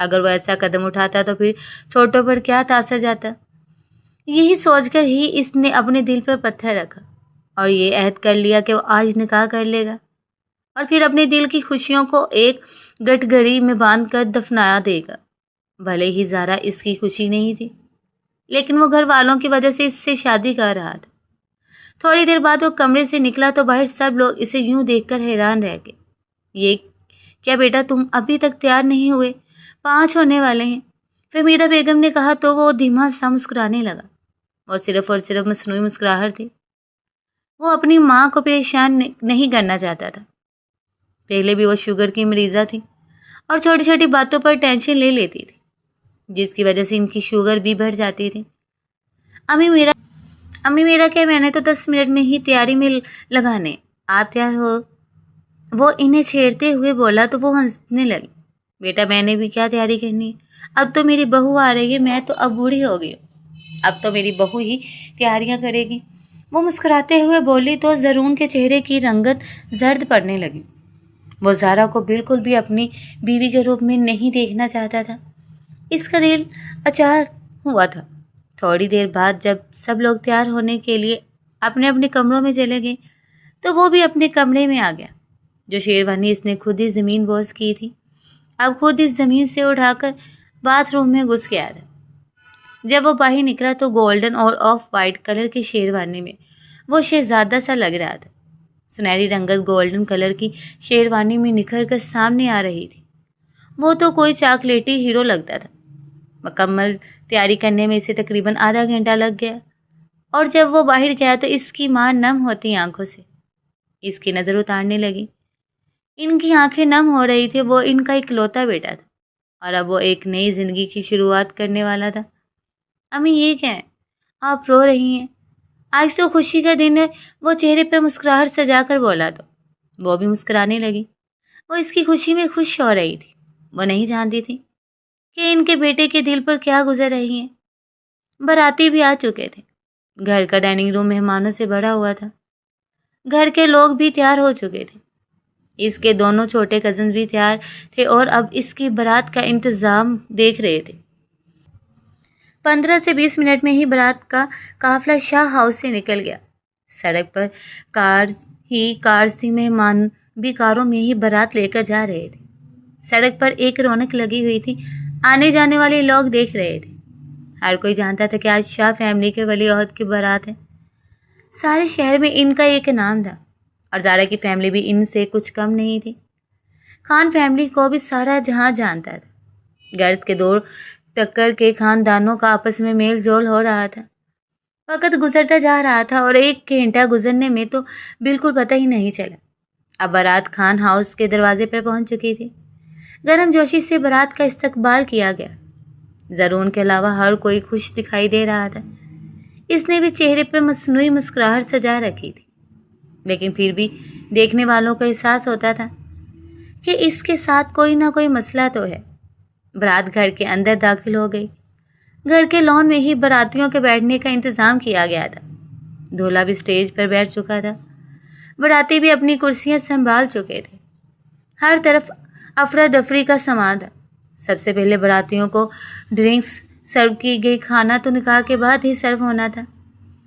اگر وہ ایسا قدم اٹھاتا تو پھر چھوٹوں پر کیا تاثر جاتا؟ یہی سوچ کر ہی اس نے اپنے دل پر پتھر رکھا اور یہ عہد کر لیا کہ وہ آج نکاح کر لے گا اور پھر اپنے دل کی خوشیوں کو ایک گٹ گڑی میں باندھ کر دفنا دے گا۔ بھلے ہی زارا اس کی خوشی نہیں تھی، لیکن وہ گھر والوں کی وجہ سے اس سے شادی کر رہا تھا۔ تھوڑی دیر بعد وہ کمرے سے نکلا تو باہر سب لوگ اسے یوں دیکھ کر حیران رہ گئے۔ یہ کیا بیٹا، تم ابھی تک تیار نہیں ہوئے؟ 5 ہونے والے ہیں، فہمیدہ بیگم نے کہا تو وہ دھیما سا مسکرانے لگا۔ وہ صرف اور صرف مصنوعی مسکراہٹ تھی۔ وہ اپنی ماں کو پریشان نہیں کرنا چاہتا تھا۔ پہلے بھی وہ شوگر کی مریضہ تھی اور چھوٹی چھوٹی باتوں پر ٹینشن لے لیتی تھی، جس کی وجہ سے ان کی شوگر بھی بڑھ جاتی تھی۔ امی میرا کہ میں نے تو 10 منٹ میں ہی تیاری میں لگانے، آپ تیار ہو؟ وہ انہیں چھیڑتے ہوئے بولا تو وہ ہنسنے لگی۔ بیٹا میں نے بھی کیا تیاری کرنی ہے، اب تو میری بہو آ رہی ہے، میں تو اب بوڑھی ہو گئی ہوں، اب تو میری بہو ہی تیاریاں کرے گی۔ وہ مسکراتے ہوئے بولی تو زرون کے چہرے کی رنگت زرد پڑنے لگی۔ وہ زارا کو بالکل بھی اپنی بیوی کے روپ میں نہیں دیکھنا چاہتا تھا۔ اس کا دل اچار ہوا تھا۔ تھوڑی دیر بعد جب سب لوگ تیار ہونے کے لیے اپنے اپنے کمروں میں چلے گئے تو وہ بھی اپنے کمرے میں آ گیا۔ جو شیروانی اس نے خود ہی زمین بوس کی تھی، اب خود اس زمین سے اٹھا کر باتھ روم میں گھس گیا تھا۔ جب وہ باہر نکلا تو گولڈن اور آف وائٹ کلر کی شیروانی میں وہ شہزادہ سا لگ رہا تھا۔ سنہری رنگت گولڈن کلر کی شیروانی میں نکھر کر سامنے آ رہی تھی۔ وہ تو کوئی چاکلیٹی ہیرو لگتا تھا۔ مکمل تیاری کرنے میں اسے تقریباً آدھا گھنٹہ لگ گیا، اور جب وہ باہر گیا تو اس کی ماں نم ہوتی آنکھوں سے اس کی نظر اتارنے لگی۔ ان کی آنکھیں نم ہو رہی تھی۔ وہ ان کا اکلوتا بیٹا تھا اور اب وہ ایک نئی زندگی کی شروعات کرنے والا تھا۔ امی یہ کیا ہے، آپ رو رہی ہیں؟ آج تو خوشی کا دن ہے، وہ چہرے پر مسکراہٹ سجا کر بولا تو وہ بھی مسکرانے لگی۔ وہ اس کی خوشی میں خوش ہو رہی تھی۔ وہ نہیں جانتی تھی کہ ان کے بیٹے کے دل پر کیا گزر رہی ہیں۔ باراتی بھی آ چکے تھے۔ گھر کا ڈائننگ روم مہمانوں سے بھرا ہوا تھا۔ گھر کے لوگ بھی تیار ہو چکے تھے۔ اس کے دونوں چھوٹے کزن بھی تیار تھے اور اب اس کی بارات کا انتظام دیکھ رہے تھے۔ 15 سے 20 منٹ میں ہی بارات کا قافلہ شاہ ہاؤس سے نکل گیا۔ سڑک پر کارز تھی، مہمان بھی کاروں میں ہی بارات لے کر جا رہے تھے۔ سڑک پر ایک رونق لگی ہوئی تھی، آنے جانے والے لوگ دیکھ رہے تھے۔ ہر کوئی جانتا تھا کہ آج شاہ فیملی کے ولی عہد کی بارات ہے۔ سارے شہر میں ان کا ایک نام تھا اور زارا کی فیملی بھی ان سے کچھ کم نہیں تھی۔ خان فیملی کو بھی سارا جہاں جانتا تھا۔ غرض کے 2 ٹکر کے خاندانوں کا آپس میں میل جول ہو رہا تھا۔ وقت گزرتا جا رہا تھا اور 1 گھنٹہ گزرنے میں تو بالکل پتہ ہی نہیں چلا۔ اب بارات خان ہاؤس کے دروازے پر پہنچ چکی تھی۔ گرم جوشی سے بارات کا استقبال کیا گیا۔ زرون کے علاوہ ہر کوئی خوش دکھائی دے رہا تھا۔ اس نے بھی چہرے پر مصنوعی مسکراہٹ سجا رکھی تھی، لیکن پھر بھی دیکھنے والوں کو احساس ہوتا تھا کہ اس کے ساتھ کوئی نہ کوئی مسئلہ تو ہے۔ بارات گھر کے اندر داخل ہو گئی۔ گھر کے لان میں ہی باراتیوں کے بیٹھنے کا انتظام کیا گیا تھا۔ دولہا بھی سٹیج پر بیٹھ چکا تھا۔ باراتی بھی اپنی کرسیاں سنبھال چکے تھے۔ ہر طرف افراتفری کا سامان تھا۔ سب سے پہلے باراتیوں کو ڈرنکس سرو کی گئی، کھانا تو نکاح کے بعد ہی سرو ہونا تھا۔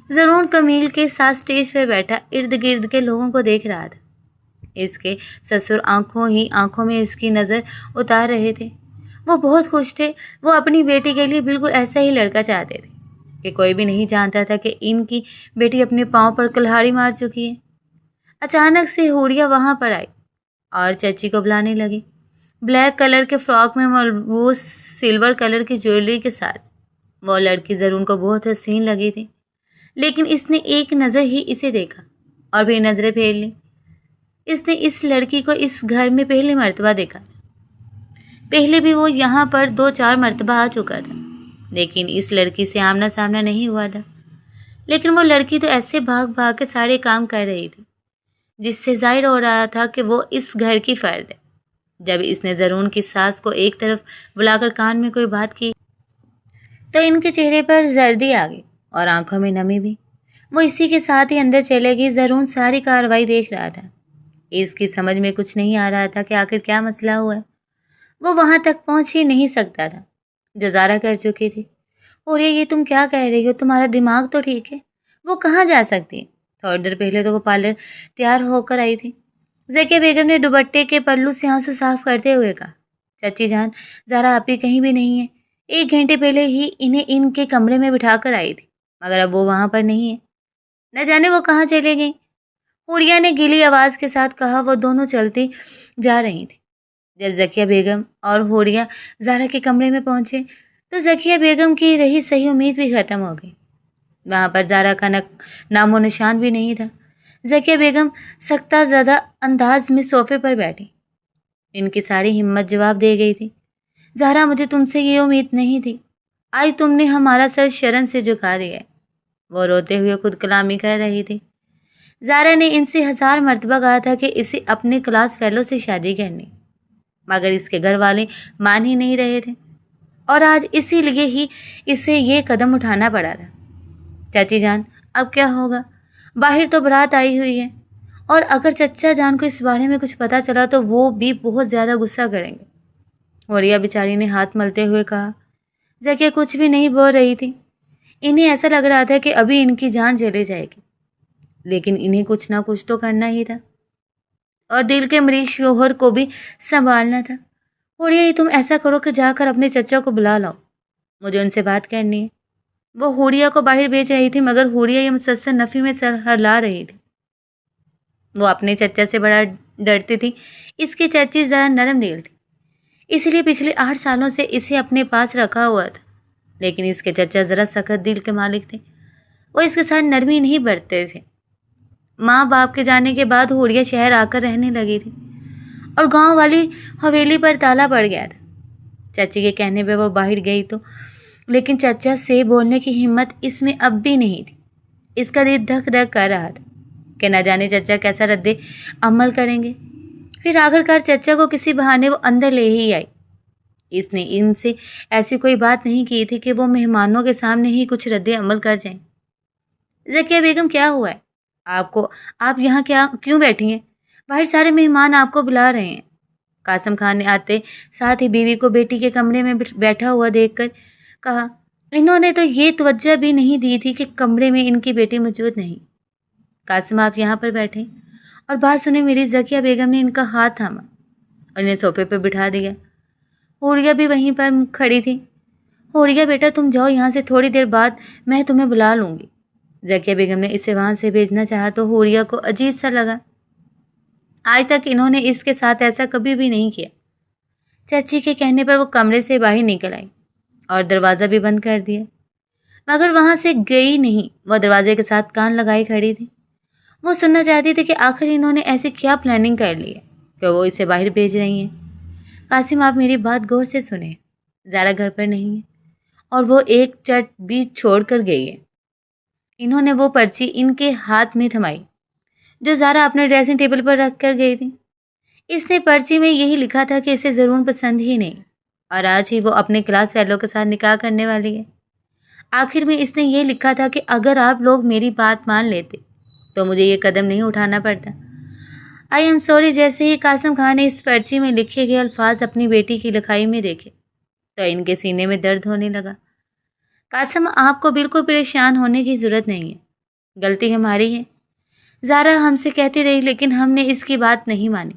زرون کمیل کے ساتھ سٹیج پر بیٹھا ارد گرد کے لوگوں کو دیکھ رہا تھا۔ اس کے سسر آنکھوں میں اس کی نظر اتار رہے تھے۔ وہ بہت خوش تھے۔ وہ اپنی بیٹی کے لیے بالکل ایسا ہی لڑکا چاہتے تھے کہ کوئی بھی نہیں جانتا تھا کہ ان کی بیٹی اپنے پاؤں پر کلہاڑی مار چکی ہے۔ اچانک سے ہوریا وہاں پر آئی اور چچی کو بلانے لگی، بلیک کلر کے فراک میں ملبوس سلور کلر کی جیولری کے ساتھ۔ وہ لڑکی زرون کو بہت حسین لگی تھی، لیکن اس نے ایک نظر ہی اسے دیکھا اور بھی نظریں پھیر لیں۔ اس نے اس لڑکی کو اس گھر میں پہلی مرتبہ دیکھا۔ پہلے بھی وہ یہاں پر 2-4 مرتبہ آ چکا تھا، لیکن اس لڑکی سے آمنا سامنا نہیں ہوا تھا۔ لیکن وہ لڑکی تو ایسے بھاگ بھاگ کے سارے کام کر رہی تھی، جس سے ظاہر ہو رہا تھا کہ وہ اس گھر کی فرد ہے۔ جب اس نے زرون کی ساس کو ایک طرف بلا کر کان میں کوئی بات کی تو ان کے چہرے پر زردی آ گئی اور آنکھوں میں نمی بھی۔ وہ اسی کے ساتھ ہی اندر چلے گئی۔ زرون ساری کارروائی دیکھ رہا تھا۔ اس کی سمجھ میں کچھ نہیں آ رہا تھا کہ آخر کیا مسئلہ ہوا ہے۔ وہ وہاں تک پہنچ ہی نہیں سکتا تھا جو زارا کر چکی تھی۔ اور یہ تم کیا کہہ رہی ہو؟ تمہارا دماغ تو ٹھیک ہے؟ وہ کہاں جا سکتی ہے؟ تھوڑی دیر پہلے تو وہ پارلر تیار ہو کر آئی تھی۔ ذکیہ بیگم نے دوپٹے کے پلو سے آنسو صاف کرتے ہوئے کہا، چچی جان، زارا آپی کہیں بھی نہیں ہے۔ 1 گھنٹے پہلے ہی انہیں ان کے کمرے میں بٹھا کر آئی تھی، مگر اب وہ وہاں پر نہیں ہے۔ نہ جانے وہ کہاں چلے گئی۔ حوریہ نے گیلی آواز کے ساتھ کہا۔ وہ دونوں چلتی جا رہی تھی۔ جب ذکیہ بیگم اور حوریہ زارا کے کمرے میں پہنچے تو ذکیہ بیگم کی رہی صحیح امید بھی ختم ہو گئی۔ وہاں پر زارا کا نام و نشان بھی نہیں تھا۔ ذکیہ بیگم سختہ زدہ انداز میں صوفے پر بیٹھی، ان کی ساری ہمت جواب دے گئی تھی۔ زارا، مجھے تم سے یہ امید نہیں تھی۔ آج تم نے ہمارا سر شرم سے جھکا دیا ہے۔ وہ روتے ہوئے خود کلامی کر رہی تھی۔ زارا نے ان سے 1000 مرتبہ کہا تھا کہ اسے اپنے کلاس فیلو سے شادی کرنی، مگر اس کے گھر والے مان ہی نہیں رہے تھے، اور آج اسی لیے ہی اسے یہ قدم اٹھانا پڑا تھا۔ چاچی جان، اب کیا ہوگا؟ باہر تو بارات آئی ہوئی ہے، اور اگر چچا جان کو اس بارے میں کچھ پتا چلا تو وہ بھی بہت زیادہ غصہ کریں گے۔ حوریہ بیچاری نے ہاتھ ملتے ہوئے کہا۔ ذکیہ کچھ بھی نہیں بول رہی تھی۔ انہیں ایسا لگ رہا تھا کہ ابھی ان کی جان چلی جائے گی، لیکن انہیں کچھ نہ کچھ تو کرنا ہی تھا، اور دل کے مریض شوہر کو بھی سنبھالنا تھا۔ حوریہ، تم ایسا کرو کہ جا کر اپنے چچا کو بلا لاؤ، مجھے ان سے بات کرنی ہے۔ وہ حوریہ کو باہر بھیج رہی تھی، مگر حوریہ یہ مسلسل نفی میں سر ہلا رہی تھی۔ وہ اپنے چچا سے بڑا ڈرتی تھی۔ اس کی چچی ذرا نرم دل تھی، اس لیے پچھلے 8 سالوں سے اسے اپنے پاس رکھا ہوا تھا، لیکن اس کے چچا ذرا سخت دل کے مالک تھے۔ وہ اس کے ساتھ نرمی نہیں برتتے تھے۔ ماں باپ کے جانے کے بعد حوریہ شہر آ کر رہنے لگی تھی، اور گاؤں والی حویلی پر تالا پڑ گیا تھا۔ چچی کے کہنے پہ وہ باہر گئی تو، لیکن چچا سے بولنے کی ہمت اس میں اب بھی نہیں تھی۔ اس کا دل دھک دھک کر رہا تھا کہ نہ جانے چچا کیسا رد عمل کریں گے۔ پھر آخر کار چچا کو کسی بہانے وہ اندر لے ہی آئی۔ اس نے ان سے ایسی کوئی بات نہیں کی تھی کہ وہ مہمانوں کے سامنے ہی کچھ رد عمل کر جائیں۔ ذکیہ بیگم، کیا ہوا ہے آپ یہاں کیوں بیٹھی ہیں؟ باہر سارے مہمان آپ کو بلا رہے ہیں۔ قاسم خان نے آتے ساتھ ہی بیوی کو بیٹی کے کمرے میں بیٹھا ہوا دیکھ کر کہا۔ انہوں نے تو یہ توجہ بھی نہیں دی تھی کہ کمرے میں ان کی بیٹی موجود نہیں۔ قاسم، آپ یہاں پر بیٹھیں اور بات سنیں میری۔ ذکیہ بیگم نے ان کا ہاتھ تھاما اور انہیں صوفے پہ بٹھا دیا۔ حوریہ بھی وہیں پر کھڑی تھی۔ حوریہ بیٹا، تم جاؤ یہاں سے، تھوڑی دیر بعد میں تمہیں بلا لوں گی۔ ذکیہ بیگم نے اسے وہاں سے بھیجنا چاہا تو حوریہ کو عجیب سا لگا۔ آج تک انہوں نے اس کے ساتھ ایسا کبھی بھی نہیں کیا۔ چچی کے کہنے پر وہ کمرے سے باہر نکل آئی اور دروازہ بھی بند کر دیا، مگر وہاں سے گئی نہیں۔ وہ دروازے کے ساتھ کان لگائی کھڑی تھی۔ وہ سننا چاہتی تھی کہ آخر انہوں نے ایسی کیا پلاننگ کر لی ہے کہ وہ اسے باہر بھیج رہی ہیں۔ قاسم، آپ میری بات غور سے سنیں۔ زارا گھر پر نہیں ہے، اور وہ ایک چٹ بھی چھوڑ کر گئی ہے۔ انہوں نے وہ پرچی ان کے ہاتھ میں تھمائی جو زارا اپنے ڈریسنگ ٹیبل پر رکھ کر گئی تھی۔ اس نے پرچی میں یہی لکھا تھا کہ اسے ضرور پسند ہی نہیں، اور آج ہی وہ اپنے کلاس فیلو کے ساتھ نکاح کرنے والی ہے۔ آخر میں اس نے یہ لکھا تھا کہ اگر آپ لوگ میری بات مان لیتے تو مجھے یہ قدم نہیں اٹھانا پڑتا۔ I am sorry. جیسے ہی قاسم خان نے اس پرچی میں لکھے گئے الفاظ اپنی بیٹی کی لکھائی میں دیکھے تو ان کے سینے میں درد ہونے لگا۔ قاسم، آپ کو بالکل پریشان ہونے کی ضرورت نہیں ہے، غلطی ہماری ہے۔ زارا ہم سے کہتی رہی، لیکن ہم نے اس کی بات نہیں مانی۔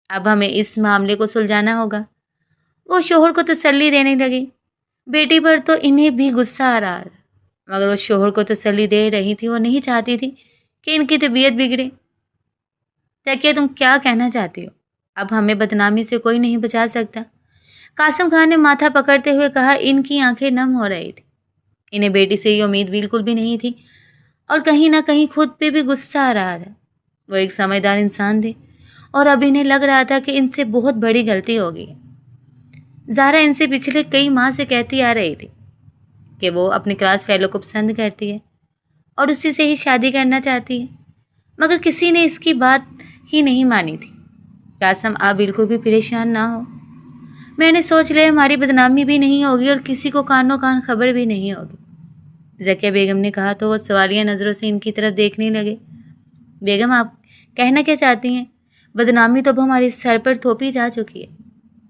اب ہمیں اس معاملے کو سلجھانا ہوگا۔ وہ شوہر کو تسلی دینے لگی۔ بیٹی پر تو انہیں بھی غصہ آ رہا تھا، مگر وہ شوہر کو تسلی دے رہی تھی۔ وہ نہیں چاہتی تھی کہ ان کی طبیعت بگڑے۔ ذکیہ، تم کیا کہنا چاہتی ہو؟ اب ہمیں بدنامی سے کوئی نہیں بچا سکتا۔ قاسم خان نے ماتھا پکڑتے ہوئے کہا۔ ان کی آنکھیں نم ہو رہی تھی۔ انہیں بیٹی سے یہ امید بالکل بھی نہیں تھی، اور کہیں نہ کہیں خود پہ بھی غصہ آ رہا تھا۔ وہ ایک سمجھدار انسان تھے، اور اب انہیں لگ رہا تھا کہ ان سے بہت بڑی غلطی ہو گئی ہے۔ زارا ان سے پچھلے کئی ماہ سے کہتی آ رہی تھی کہ وہ اپنے کلاس فیلو کو پسند کرتی ہے اور اسی سے ہی شادی کرنا چاہتی ہے، مگر کسی نے اس کی بات ہی نہیں مانی تھی۔ قاسم، آپ بالکل بھی پریشان نہ ہو۔ میں نے سوچ لیا ہماری بدنامی بھی نہیں ہوگی اور کسی کو کانوں کان خبر بھی نہیں ہوگی۔ ذکیہ بیگم نے کہا تو وہ سوالیہ نظروں سے ان کی طرف دیکھنے لگے۔ بیگم، آپ کہنا کیا چاہتی ہیں؟ بدنامی تو اب ہمارے سر پر تھوپی جا چکی ہے۔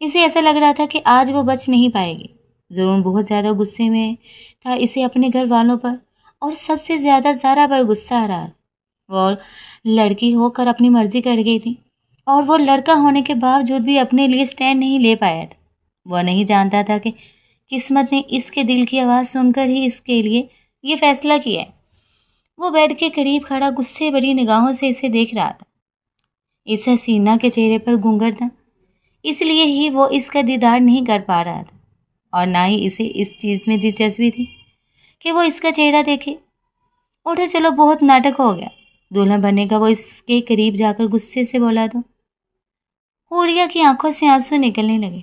اسے ایسا لگ رہا تھا کہ آج وہ بچ نہیں پائے گی۔ ضرور بہت زیادہ غصے میں تھا، اسے اپنے گھر والوں پر اور سب سے زیادہ زارا پر غصہ آ رہا تھا۔ وہ لڑکی ہو کر اپنی مرضی کر گئی تھی اور وہ لڑکا ہونے کے باوجود بھی اپنے لیے سٹینڈ نہیں لے پایا تھا۔ وہ نہیں جانتا تھا کہ قسمت نے اس کے دل کی آواز سن کر ہی اس کے لیے یہ فیصلہ کیا ہے۔ وہ بیڈ کے قریب کھڑا غصے بھری نگاہوں سے اسے دیکھ رہا تھا۔ اس حسینہ کے چہرے پر گھونگھٹ تھا، اس لیے ہی وہ اس کا دیدار نہیں کر پا رہا تھا، اور نہ ہی اسے اس چیز میں دلچسپی تھی کہ وہ اس کا چہرہ دیکھے۔ اٹھو چلو، بہت ناٹک ہو گیا، دلہن بننے کا وہ اس کے قریب جا کر غصے سے بولا تو حوریہ کی آنکھوں سے آنسو نکلنے لگے۔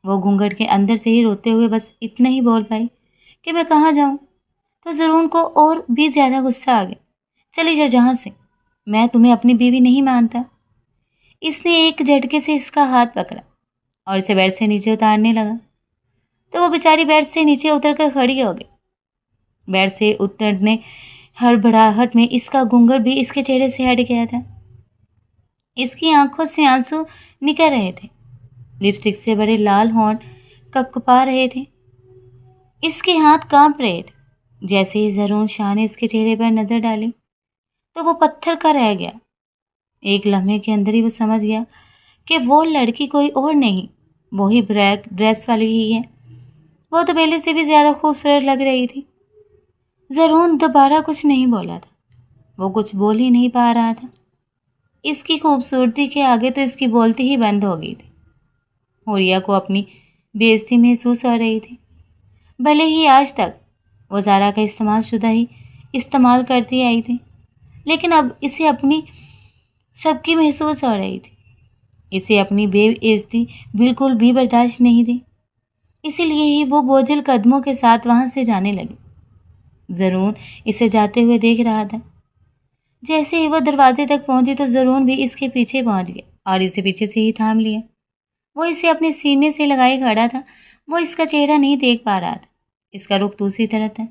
وہ گھونگھٹ کے اندر سے ہی روتے ہوئے بس اتنا ہی بول پائی کہ میں کہاں جاؤں؟ تو ضرور کو اور بھی زیادہ غصہ آ گیا۔ چلی جاؤ جہاں سے، میں تمہیں اپنی بیوی نہیں مانتا۔ اس نے ایک جھٹکے سے اس کا ہاتھ پکڑا اور اسے بیڈ سے نیچے اتارنے لگا تو وہ بیچاری بیڈ سے نیچے اتر کر کھڑی ہو گئی۔ بیڈ سے اترنے ہڑبڑاہٹ میں اس کا گھونگھٹ بھی اس کے چہرے سے ہٹ گیا تھا۔ اس کی آنکھوں سے آنسو نکل رہے تھے، لپسٹک سے بڑے لال ہونٹ کپکپا رہے تھے، اس کے ہاتھ کانپ رہے تھے۔ جیسے ہی زرون شاہ نے اس کے چہرے پر نظر ڈالی تو وہ پتھر کا رہ گیا۔ ایک لمحے کے اندر ہی وہ سمجھ گیا کہ وہ لڑکی کوئی اور نہیں، وہی بلیک ڈریس والی ہی ہے۔ وہ تو پہلے سے بھی زیادہ خوبصورت لگ رہی تھی۔ زرون دوبارہ کچھ نہیں بولا تھا، وہ کچھ بول ہی نہیں پا رہا تھا۔ اس کی خوبصورتی کے آگے تو اس کی بولتی ہی بند ہو گئی تھی۔ حوریہ کو اپنی بے عزتی محسوس ہو رہی تھی۔ بھلے ہی آج تک وہ زارا کا استعمال شدہ ہی استعمال کرتی آئی تھی، لیکن اب اسے اپنی سب کی محسوس ہو رہی تھی۔ اسے اپنی بے عزتی بالکل بھی برداشت نہیں تھی، اسی لیے ہی وہ بوجھل قدموں کے ساتھ وہاں سے جانے لگی۔ زرون اسے جاتے ہوئے دیکھ رہا تھا۔ جیسے ہی وہ دروازے تک پہنچی تو زرون بھی اس کے پیچھے پہنچ گیا اور اسے پیچھے سے ہی تھام لیا۔ وہ اسے اپنے سینے سے لگائے کھڑا تھا، وہ اس کا چہرہ نہیں دیکھ پا رہا تھا، اس کا رخ دوسری طرف تھا۔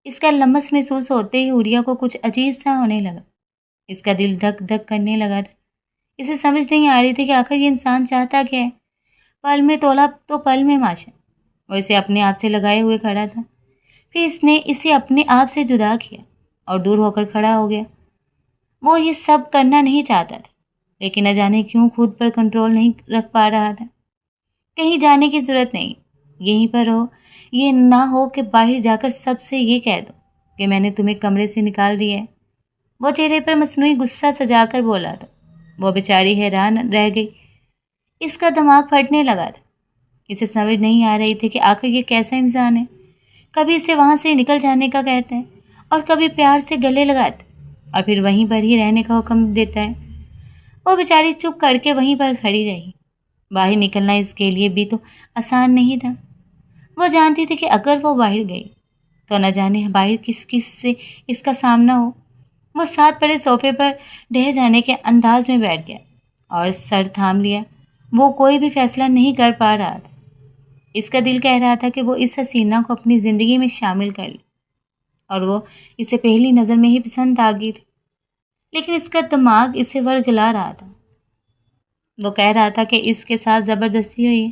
اس کا لمس محسوس ہوتے ہی حوریہ کو کچھ عجیب سا ہونے لگا، اس کا دل دھک دھک کرنے لگا تھا۔ اسے سمجھ نہیں آ رہی تھی کہ آخر یہ انسان چاہتا کیا ہے۔ پل میں تولا تو پل میں ماشا، وہ اسے اپنے آپ سے لگائے ہوئے کھڑا تھا، پھر اس نے اسے اپنے آپ سے جدا کیا اور دور ہو کر کھڑا ہو گیا۔ وہ یہ سب کرنا نہیں چاہتا تھا، لیکن نہ جانے کیوں خود پر کنٹرول نہیں رکھ پا رہا تھا۔ کہیں جانے کی ضرورت نہیں، یہیں پر ہو، یہ نہ ہو کہ باہر جا کر سب سے یہ کہہ دو کہ میں نے تمہیں کمرے سے نکال دیا ہے۔ وہ چہرے پر مصنوعی غصہ سجا کر بولا تو وہ بیچاری حیران رہ گئی، اس کا دماغ پھٹنے لگا تھا۔ اسے سمجھ نہیں آ رہی تھی کہ آخر یہ کیسا انسان ہے، کبھی اسے وہاں سے نکل جانے کا کہتا ہے اور کبھی پیار سے گلے لگاتا ہے اور پھر وہیں پر ہی رہنے کا حکم دیتا ہے۔ وہ بیچاری چپ کر کے وہیں پر کھڑی رہی۔ باہر نکلنا اس کے لیے بھی تو آسان نہیں تھا۔ وہ جانتی تھی کہ اگر وہ باہر گئی تو نہ جانے باہر کس کس سے اس کا سامنا ہو۔ وہ ساتھ پڑے صوفے پر ڈہ جانے کے انداز میں بیٹھ گیا اور سر تھام لیا۔ وہ کوئی بھی فیصلہ نہیں کر پا رہا تھا۔ اس کا دل کہہ رہا تھا کہ وہ اس حسینہ کو اپنی زندگی میں شامل کر لے اور وہ اسے پہلی نظر میں ہی پسند آ گئی تھی، لیکن اس کا دماغ اسے ورگلا رہا تھا۔ وہ کہہ رہا تھا کہ اس کے ساتھ زبردستی ہوئی ہے،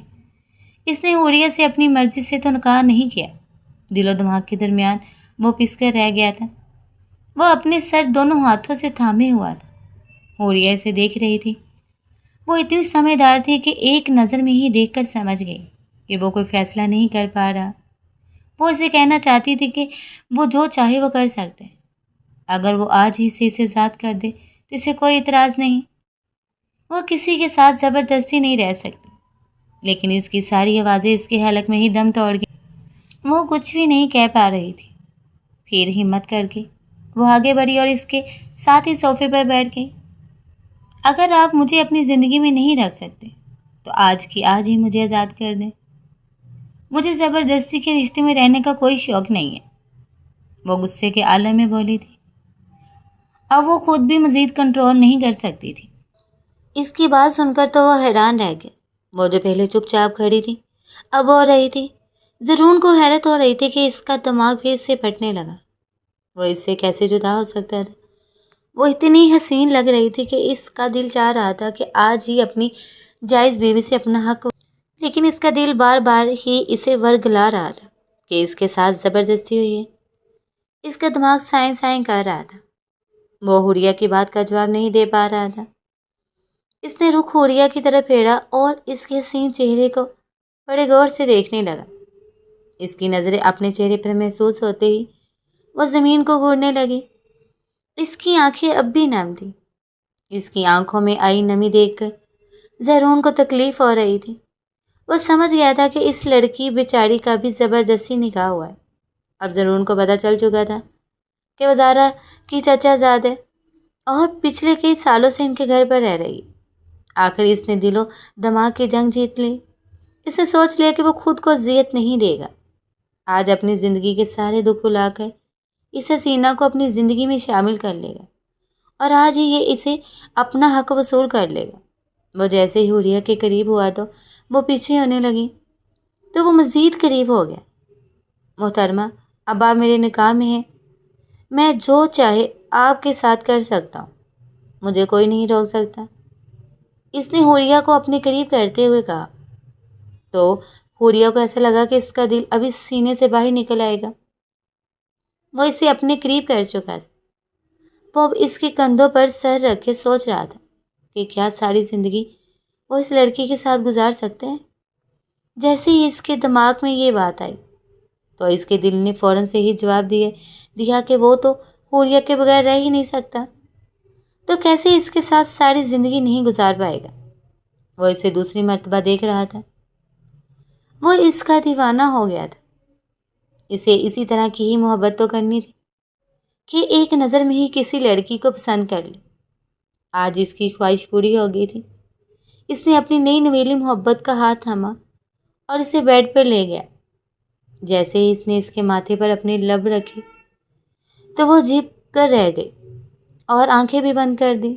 اس نے حوریہ سے اپنی مرضی سے تو نکاح نہیں کیا۔ دل و دماغ کے درمیان وہ پس کر رہ گیا تھا۔ وہ اپنے سر دونوں ہاتھوں سے تھامے ہوا تھا۔ حوریہ اسے دیکھ رہی تھی۔ وہ اتنی سمجھدار تھی کہ ایک نظر میں ہی دیکھ کر سمجھ گئی کہ وہ کوئی فیصلہ نہیں کر پا رہا۔ وہ اسے کہنا چاہتی تھی کہ وہ جو چاہے وہ کر سکتے، اگر وہ آج ہی سے اسے ذات کر دے تو اسے کوئی اعتراض نہیں۔ وہ کسی کے ساتھ زبردستی نہیں رہ سکتی، لیکن اس کی ساری آوازیں اس کے حلق میں ہی دم توڑ گئی۔ وہ کچھ بھی نہیں کہہ پا رہی تھی۔ پھر ہمت کر کے وہ آگے بڑھی اور اس کے ساتھ ہی صوفے پر بیٹھ گئی۔ اگر آپ مجھے اپنی زندگی میں نہیں رکھ سکتے تو آج کی آج ہی مجھے آزاد کر دیں۔ مجھے زبردستی کے رشتے میں رہنے کا کوئی شوق نہیں ہے، وہ غصے کے عالم میں بولی تھی۔ اب وہ خود بھی مزید کنٹرول نہیں کر سکتی تھی۔ اس کی بات سن کر تو وہ حیران رہ گیا۔ وہ جو پہلے چپ چاپ کھڑی تھی اب ہو رہی تھی۔ زرون کو حیرت ہو رہی تھی کہ اس کا دماغ بھی اس سے پھٹنے لگا۔ وہ اس سے کیسے جدا ہو سکتا تھا؟ وہ اتنی حسین لگ رہی تھی کہ اس کا دل چاہ رہا تھا کہ آج ہی اپنی جائز بیوی سے اپنا حق لیکن اس کا دل بار بار ہی اسے ورگلا رہا تھا کہ اس کے ساتھ زبردستی ہوئی ہے۔ اس کا دماغ سائیں سائیں کر رہا تھا۔ وہ حوریہ کی بات کا جواب نہیں دے پا رہا تھا۔ اس نے رخ حوریہ کی طرف پھیرا اور اس کے حسین چہرے کو بڑے غور سے دیکھنے لگا۔ اس کی نظریں اپنے چہرے پر محسوس ہوتے ہی وہ زمین کو گھورنے لگی۔ اس کی آنکھیں اب بھی نم تھیں۔ اس کی آنکھوں میں آئی نمی دیکھ کر زہرون کو تکلیف ہو رہی تھی۔ وہ سمجھ گیا تھا کہ اس لڑکی بیچاری کا بھی زبردستی نکاح ہوا ہے۔ اب زہرون کو پتہ چل چکا تھا کہ وہ زہرا کی چچا زاد ہے اور پچھلے کئی سالوں سے ان کے گھر پر رہ رہی ہے۔ آخر اس نے دل و دماغ کی جنگ جیت لی۔ اس نے سوچ لیا کہ وہ خود کو اذیت نہیں دے گا۔ آج اپنی زندگی کے سارے دکھ بھلا کر اس حسینہ کو اپنی زندگی میں شامل کر لے گا اور آج ہی یہ اسے اپنا حق وصول کر لے گا۔ وہ جیسے ہی حوریہ کے قریب ہوا تو وہ پیچھے ہونے لگی تو وہ مزید قریب ہو گیا۔ محترمہ، اب آپ میرے نکاح میں ہیں۔ میں جو چاہے آپ کے ساتھ کر سکتا ہوں، مجھے کوئی نہیں روک سکتا۔ اس نے حوریہ کو اپنے قریب کرتے ہوئے کہا تو حوریہ کو ایسا لگا کہ اس کا دل ابھی سینے سے باہر نکل آئے گا۔ وہ اسے اپنے قریب کر چکا تھا۔ وہ اب اس کے کندھوں پر سر رکھ کے سوچ رہا تھا کہ کیا ساری زندگی وہ اس لڑکی کے ساتھ گزار سکتے ہیں۔ جیسے ہی اس کے دماغ میں یہ بات آئی تو اس کے دل نے فوراً سے ہی جواب دیا کہ وہ تو حوریہ کے بغیر رہ ہی نہیں سکتا، تو کیسے اس کے ساتھ ساری زندگی نہیں گزار پائے گا۔ وہ اسے دوسری مرتبہ دیکھ رہا تھا۔ وہ اس کا دیوانہ ہو گیا تھا۔ اسے اسی طرح کی ہی محبت تو کرنی تھی کہ ایک نظر میں ہی کسی لڑکی کو پسند کر لے۔ آج اس کی خواہش پوری ہو گئی تھی۔ اس نے اپنی نئی نویلی محبت کا ہاتھ تھاما اور اسے بیڈ پر لے گیا۔ جیسے ہی اس نے اس کے ماتھے پر اپنے لب رکھے تو وہ جھک کر رہ گئی اور آنکھیں بھی بند کر دی۔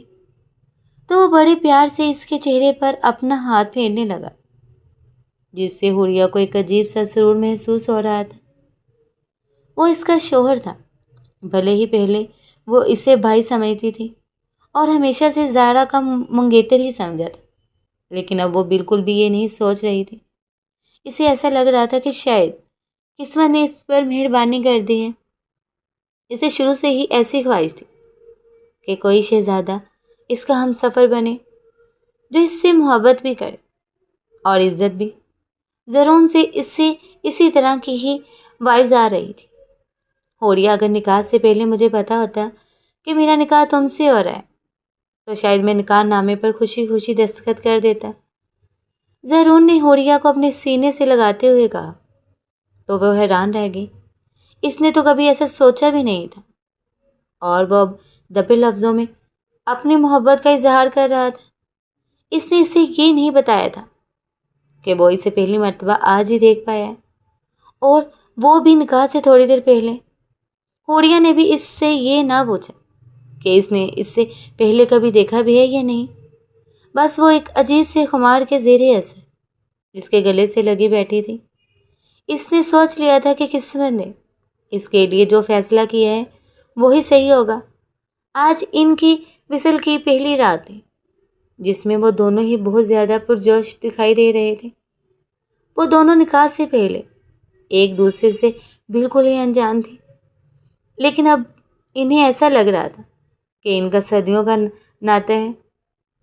تو وہ بڑے پیار سے اس کے چہرے پر اپنا ہاتھ پھیرنے لگا، جس سے حوریہ کو ایک عجیب سا سرور محسوس ہو رہا تھا۔ وہ اس کا شوہر تھا۔ بھلے ہی پہلے وہ اسے بھائی سمجھتی تھی اور ہمیشہ سے زہرا کا منگیتر ہی سمجھا تھا، لیکن اب وہ بالکل بھی یہ نہیں سوچ رہی تھی۔ اسے ایسا لگ رہا تھا کہ شاید قسمت نے اس پر مہربانی کر دی ہے۔ اسے شروع سے ہی ایسی خواہش تھی کہ کوئی شہزادہ اس کا ہم سفر بنے جو اس سے محبت بھی کرے اور عزت بھی۔ زہرون سے اسی طرح کی ہی وائبز آ رہی تھی۔ حوریہ، اگر نکاح سے پہلے مجھے پتا ہوتا کہ میرا نکاح تم سے ہو رہا ہے تو شاید میں نکاح نامے پر خوشی خوشی دستخط کر دیتا۔ زہرون نے حوریہ کو اپنے سینے سے لگاتے ہوئے کہا تو وہ حیران رہ گئی۔ اس نے تو کبھی ایسا سوچا بھی نہیں تھا اور وہ اب دبے لفظوں میں اپنی محبت کا اظہار کر رہا تھا۔ اس نے اسے یہ نہیں بتایا تھا کہ وہ اسے پہلی مرتبہ آج ہی دیکھ پایا ہے، اور وہ بھی نکاح سے تھوڑی دیر پہلے۔ حوریہ نے بھی اس سے یہ نہ پوچھا کہ اس نے اس سے پہلے کبھی دیکھا بھی ہے یا نہیں۔ بس وہ ایک عجیب سے خمار کے زیر اثر جس کے گلے سے لگی بیٹھی تھی۔ اس نے سوچ لیا تھا کہ قسمت نے اس کے لیے جو فیصلہ کیا ہے وہی صحیح ہوگا۔ آج ان کی وصل کی پہلی رات تھی جس میں وہ دونوں ہی بہت زیادہ پرجوش دکھائی دے رہے تھے۔ وہ دونوں نکاح سے پہلے ایک دوسرے سے بالکل ہی انجان تھے، لیکن اب انہیں ایسا لگ رہا تھا کہ ان کا صدیوں کا ناطہ ہے۔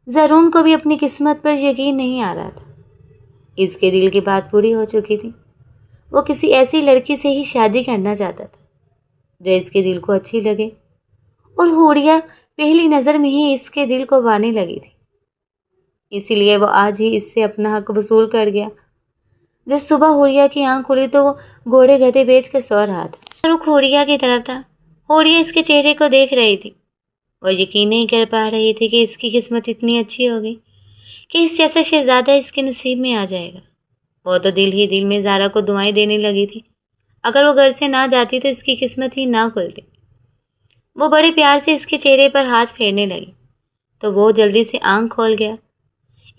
زہرون کو بھی اپنی قسمت پر یقین نہیں آ رہا تھا۔ اس کے دل کی بات پوری ہو چکی تھی۔ وہ کسی ایسی لڑکی سے ہی شادی کرنا چاہتا تھا جو اس کے دل کو اچھی لگے، اور حوریہ پہلی نظر میں ہی اس کے دل کو بانے لگی تھی۔ اسی لیے وہ آج ہی اس سے اپنا حق وصول کر گیا۔ جب صبح حوریہ کی آنکھ کھلی تو وہ گھوڑے گدھے بیچ کے سو رہا تھا۔ رخ حوریہ کی طرف تھا۔ حوریہ اس کے چہرے کو دیکھ رہی تھی۔ وہ یقین نہیں کر پا رہی تھی کہ اس کی قسمت اتنی اچھی ہوگی کہ اس جیسا شہزادہ اس کے نصیب میں آ جائے گا۔ وہ تو دل ہی دل میں زہرا کو دعائیں دینے لگی تھی، اگر وہ گھر سے نہ جاتی تو اس کی قسمت ہی نہ کھلتی۔ وہ بڑے پیار سے اس کے چہرے پر ہاتھ پھیرنے لگی تو وہ جلدی سے آنکھ کھول گیا۔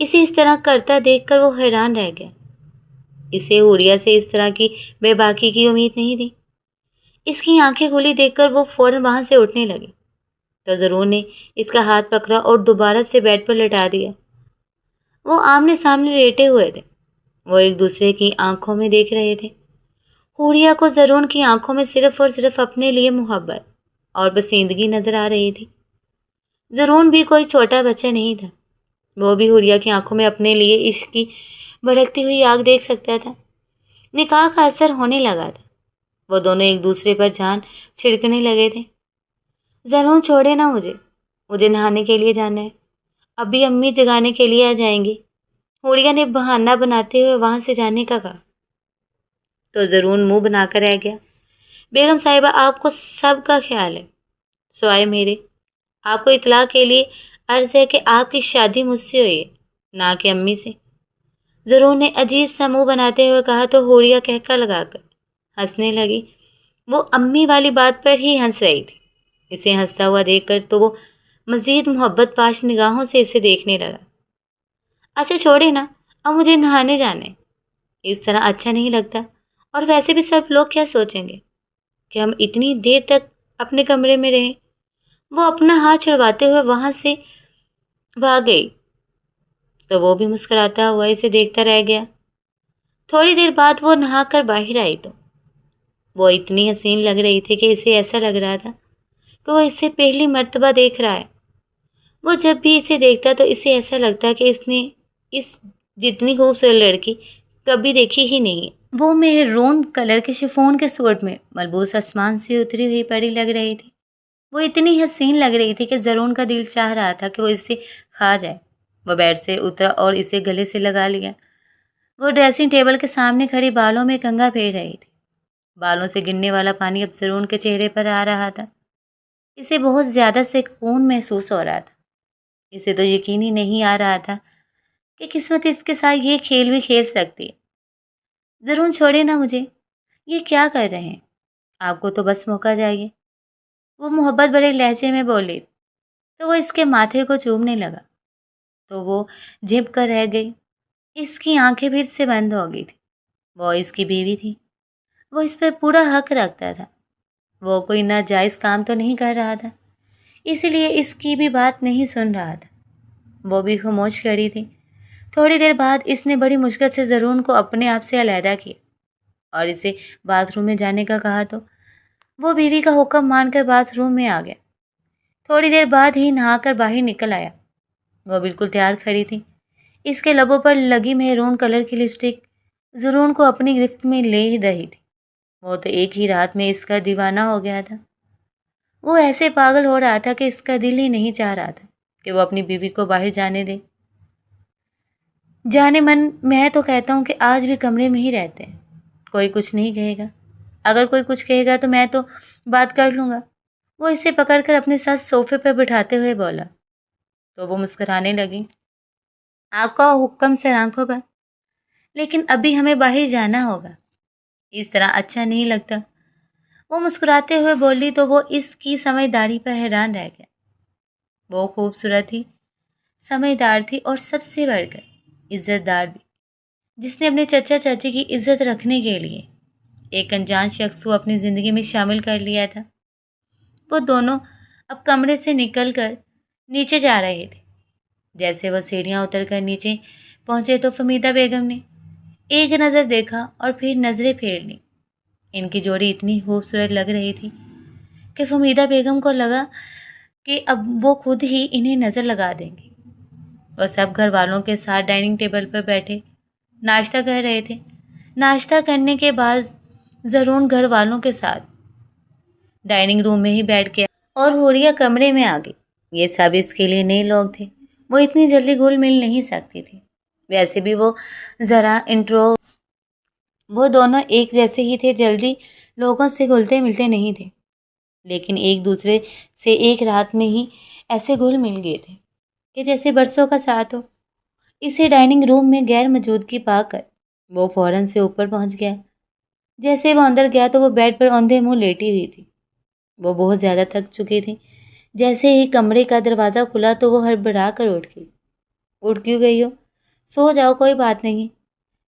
اسے اس طرح کرتا دیکھ کر وہ حیران رہ گیا۔ اسے حوریہ سے اس طرح کی بے باکی کی امید نہیں تھی۔ اس کی آنکھیں کھلی دیکھ کر وہ فوراً وہاں سے اٹھنے لگی تو زہرون نے اس کا ہاتھ پکڑا اور دوبارہ سے بیڈ پر لٹا دیا۔ وہ آمنے سامنے لیٹے ہوئے تھے۔ وہ ایک دوسرے کی آنکھوں میں دیکھ رہے تھے۔ حوریہ کو زرون کی آنکھوں میں صرف اور صرف اپنے لیے محبت اور پسندگی نظر آ رہی تھی۔ زرون بھی کوئی چھوٹا بچہ نہیں تھا، وہ بھی حوریہ کی آنکھوں میں اپنے لیے عشق کی بھڑکتی ہوئی آگ دیکھ سکتا تھا۔ نکاح کا اثر ہونے لگا تھا، وہ دونوں ایک دوسرے پر جان چھڑکنے لگے تھے۔ زرون چھوڑے نا مجھے نہانے کے لیے جانا ہے، ابھی امی جگانے کے لیے آ جائیں گی۔ حوریہ نے بہانہ بناتے ہوئے وہاں سے جانے کا کہا تو زرون منہ بنا کر رہ گیا۔ بیگم صاحبہ، آپ کو سب کا خیال ہے، سوائے میرے۔ آپ کو اطلاع کے لیے عرض ہے کہ آپ کی شادی مجھ سے ہوئی ہے، نہ کہ امی سے۔ زرون نے عجیب سا منہ بناتے ہوئے کہا تو حوریہ کہکا لگا کر ہنسنے لگی۔ وہ امی والی بات پر ہی ہنس رہی تھی۔ اسے ہنستا ہوا دیکھ کر تو وہ مزید محبت پاش نگاہوں سے اسے دیکھنے لگا۔ اچھا چھوڑے نا، اب مجھے نہانے جانا ہے، اس طرح اچھا نہیں لگتا، اور ویسے بھی سب لوگ کیا سوچیں گے کہ ہم اتنی دیر تک اپنے کمرے میں رہیں۔ وہ اپنا ہاتھ چھڑواتے ہوئے وہاں سے بھاگ گئی تو وہ بھی مسکراتا ہوا اسے دیکھتا رہ گیا۔ تھوڑی دیر بعد وہ نہا کر باہر آئی تو وہ اتنی حسین لگ رہی تھی کہ اسے ایسا لگ رہا تھا کہ وہ اسے پہلی مرتبہ دیکھ رہا ہے۔ وہ جب بھی اسے دیکھتا تو اسے ایسا لگتا کہ اس نے اس جتنی خوبصورت لڑکی کبھی دیکھی ہی نہیں۔ وہ میرون کلر کے شفون کے سوٹ میں ملبوس آسمان سے اتری ہوئی پری لگ رہی تھی۔ وہ اتنی حسین لگ رہی تھی کہ زرون کا دل چاہ رہا تھا کہ وہ اسے کھا جائے۔ وہ بیڈ سے اترا اور اسے گلے سے لگا لیا۔ وہ ڈریسنگ ٹیبل کے سامنے کھڑی بالوں میں کنگھا پھیر رہی تھی۔ بالوں سے گرنے والا پانی اب زرون کے چہرے پر آ رہا تھا۔ اسے بہت زیادہ سکون محسوس ہو رہا تھا۔ اسے تو یقین ہی نہیں آ رہا تھا کہ قسمت اس کے ساتھ یہ کھیل بھی کھیل سکتی ہے۔ زرون چھوڑے نا مجھے، یہ کیا کر رہے ہیں؟ آپ کو تو بس موقع چاہیے، وہ محبت بھرے لہجے میں بولی تو وہ اس کے ماتھے کو چومنے لگا تو وہ جھپ کر رہ گئی۔ اس کی آنکھیں پھر سے بند ہو گئی تھی۔ وہ اس کی بیوی تھی، وہ اس پر پورا حق رکھتا تھا۔ وہ کوئی ناجائز کام تو نہیں کر رہا تھا، اسی لیے اس کی بھی بات نہیں سن رہا تھا۔ وہ بھی خاموش کھڑی تھی۔ تھوڑی دیر بعد اس نے بڑی مشکل سے زرون کو اپنے آپ سے علیحدہ کیا اور اسے باتھ روم میں جانے کا کہا تو وہ بیوی کا حکم مان کر باتھ روم میں آ گیا۔ تھوڑی دیر بعد ہی نہا کر باہر نکل آیا۔ وہ بالکل تیار کھڑی تھی۔ اس کے لبوں پر لگی میرون کلر کی لپسٹک زرون کو اپنی گرفت میں لے رہی تھی۔ وہ تو ایک ہی رات میں اس کا دیوانہ ہو گیا تھا۔ وہ ایسے پاگل ہو رہا تھا کہ اس کا دل ہی نہیں چاہ رہا تھا کہ وہ اپنی بیوی کو باہر جانے دے۔ جانے من میں تو کہتا ہوں کہ آج بھی کمرے میں ہی رہتے ہیں، کوئی کچھ نہیں کہے گا، اگر کوئی کچھ کہے گا تو میں تو بات کر لوں گا۔ وہ اسے پکڑ کر اپنے ساتھ صوفے پر بٹھاتے ہوئے بولا تو وہ مسکرانے لگی۔ آپ کا حکم سر آنکھوں پر، لیکن ابھی ہمیں باہر جانا ہوگا، اس طرح اچھا نہیں لگتا۔ وہ مسکراتے ہوئے بولی تو وہ اس کی سمجھداری پر حیران رہ گیا۔ وہ خوبصورت تھی، سمجھدار تھی اور سب سے بڑھ کر عزت دار بھی، جس نے اپنے چچا چاچی کی عزت رکھنے کے لیے ایک انجان شخص کو اپنی زندگی میں شامل کر لیا تھا۔ وہ دونوں اب کمرے سے نکل کر نیچے جا رہے تھے۔ جیسے وہ سیڑھیاں اتر کر نیچے پہنچے تو فہمیدہ بیگم نے ایک نظر دیکھا اور پھر نظریں پھیر لیں۔ ان کی جوڑی اتنی خوبصورت لگ رہی تھی کہ فہمیدہ بیگم کو لگا کہ اب وہ خود ہی انہیں نظر لگا دیں گے۔ وہ سب گھر والوں کے ساتھ ڈائننگ ٹیبل پر بیٹھے ناشتہ کر رہے تھے۔ ناشتہ کرنے کے بعد زرون گھر والوں کے ساتھ ڈائننگ روم میں ہی بیٹھ گیا اور حوریہ کمرے میں آ گئی۔ یہ سب اس کے لیے نئے لوگ تھے، وہ اتنی جلدی گھل مل نہیں سکتی تھی۔ ویسے بھی وہ ذرا وہ دونوں ایک جیسے ہی تھے، جلدی لوگوں سے گھلتے ملتے نہیں تھے، لیکن ایک دوسرے سے ایک رات میں ہی ایسے گھل مل گئے تھے کہ جیسے برسوں کا ساتھ ہو۔ اسے ڈائننگ روم میں غیر موجودگی پا کر وہ فوراً سے اوپر پہنچ گیا۔ جیسے وہ اندر گیا تو وہ بیڈ پر اوندھے منہ لیٹی ہوئی تھی۔ وہ بہت زیادہ تھک چکی تھی۔ جیسے ہی کمرے کا دروازہ کھلا تو وہ ہڑبڑا کر اٹھ گئی۔ اٹھ کیوں گئی ہو؟ سو جاؤ، کوئی بات نہیں،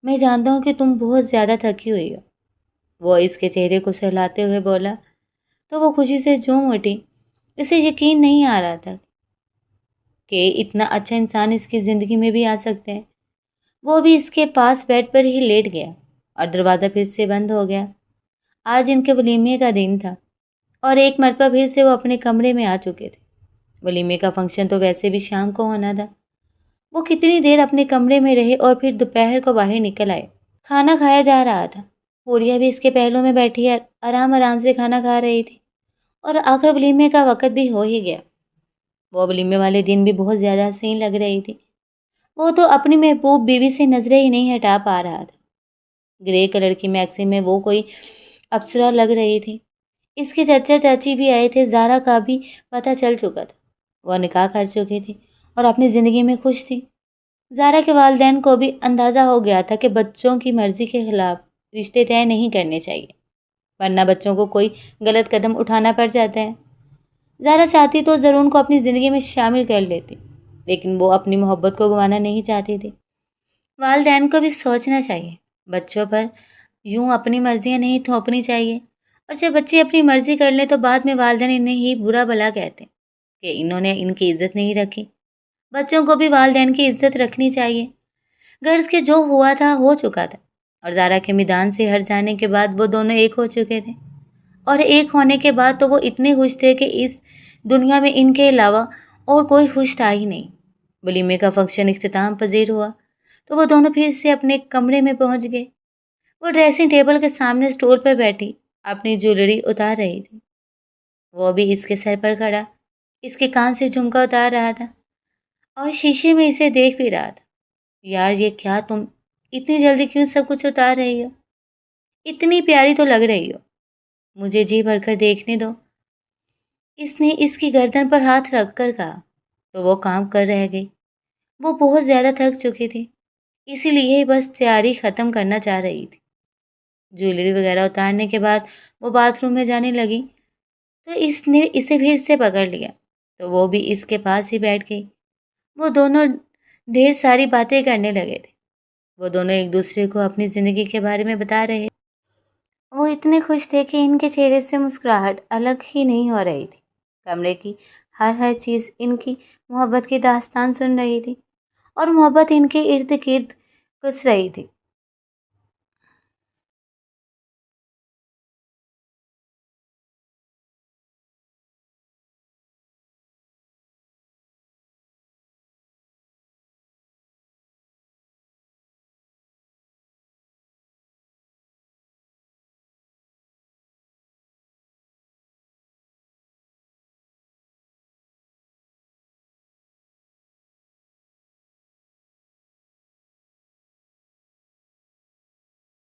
میں جانتا ہوں کہ تم بہت زیادہ تھکی ہوئی ہو، وہ اس کے چہرے کو سہلاتے ہوئے بولا تو وہ خوشی سے جھوم اٹھی۔ اسے یقین نہیں آ رہا تھا کہ اتنا اچھا انسان اس کی زندگی میں بھی آ سکتے ہیں۔ وہ بھی اس کے پاس بیڈ پر ہی لیٹ گیا اور دروازہ پھر سے بند ہو گیا۔ آج ان کے ولیمے کا دن تھا اور ایک مرتبہ پھر سے وہ اپنے کمرے میں آ چکے تھے۔ ولیمے کا فنکشن تو ویسے بھی شام کو ہونا تھا۔ وہ کتنی دیر اپنے کمرے میں رہے اور پھر دوپہر کو باہر نکل آئے۔ کھانا کھایا جا رہا تھا۔ پوریا بھی اس کے پہلو میں بیٹھی آرام آرام سے کھانا کھا رہی تھی اور آخر ولیمے کا وقت بھی ہو ہی گیا۔ وہ ولیمے والے دن بھی بہت زیادہ حسین لگ رہی تھی۔ وہ تو اپنی محبوب بیوی سے نظریں ہی نہیں ہٹا پا رہا تھا۔ گرے کلر کی میکسی میں وہ کوئی اپسرا لگ رہی تھی۔ اس کے چچا چاچی بھی آئے تھے، زارا کا بھی پتہ چل چکا تھا۔ وہ نکاح کر چکی تھی اور اپنی زندگی میں خوش تھی۔ زارا کے والدین کو بھی اندازہ ہو گیا تھا کہ بچوں کی مرضی کے خلاف رشتے طے نہیں کرنے چاہیے، ورنہ بچوں کو کوئی غلط قدم اٹھانا پڑ جاتا ہے۔ زارا چاہتی تو زرون کو اپنی زندگی میں شامل کر لیتی، لیکن وہ اپنی محبت کو گنوانا نہیں چاہتی تھی۔ والدین کو بھی سوچنا چاہیے، بچوں پر یوں اپنی مرضیاں نہیں تھوپنی چاہیے، اور جب بچے اپنی مرضی کر لیں تو بعد میں والدین انہیں ہی برا بھلا کہتے ہیں کہ انہوں نے ان کی عزت نہیں رکھی۔ بچوں کو بھی والدین کی عزت رکھنی چاہیے۔ غرض کہ جو ہوا تھا ہو چکا تھا، اور زارا کے میدان سے ہٹ جانے کے بعد وہ دونوں ایک ہو چکے تھے، اور ایک ہونے کے بعد تو وہ اتنے خوش تھے کہ اس دنیا میں ان کے علاوہ اور کوئی خوش تھا ہی نہیں۔ ولیمے کا فنکشن اختتام پذیر ہوا تو وہ دونوں پھر سے اپنے کمرے میں پہنچ گئے۔ وہ ڈریسنگ ٹیبل کے سامنے اسٹول پر بیٹھی اپنی جویلری اتار رہی تھی۔ وہ بھی اس کے سر پر کھڑا اس کے کان سے جھمکا اتار رہا تھا اور شیشے میں اسے دیکھ بھی رہا تھا۔ یار یہ کیا، تم اتنی جلدی کیوں سب کچھ اتار رہی ہو؟ اتنی پیاری تو لگ رہی ہو، مجھے جی بھر کر دیکھنے دو۔ اس نے اس کی گردن پر ہاتھ رکھ کر کہا تو وہ کام کر رہ گئی۔ وہ بہت زیادہ تھک چکی تھی، اسی لیے بس تیاری ختم کرنا چاہ رہی تھی۔ جویلری وغیرہ اتارنے کے بعد وہ باتھ روم میں جانے لگی تو اس نے اسے پھر سے پکڑ لیا تو وہ بھی اس کے پاس ہی بیٹھ گئی۔ وہ دونوں ڈھیر ساری باتیں کرنے لگے تھے۔ وہ دونوں ایک دوسرے کو اپنی زندگی کے بارے میں بتا رہے۔ وہ اتنے خوش تھے کہ ان کے چہرے سے مسکراہٹ الگ ہی نہیں ہو رہی تھی۔ کمرے کی ہر چیز ان کی محبت کی داستان سن رہی تھی اور محبت ان کے ارد گرد گھس رہی تھی۔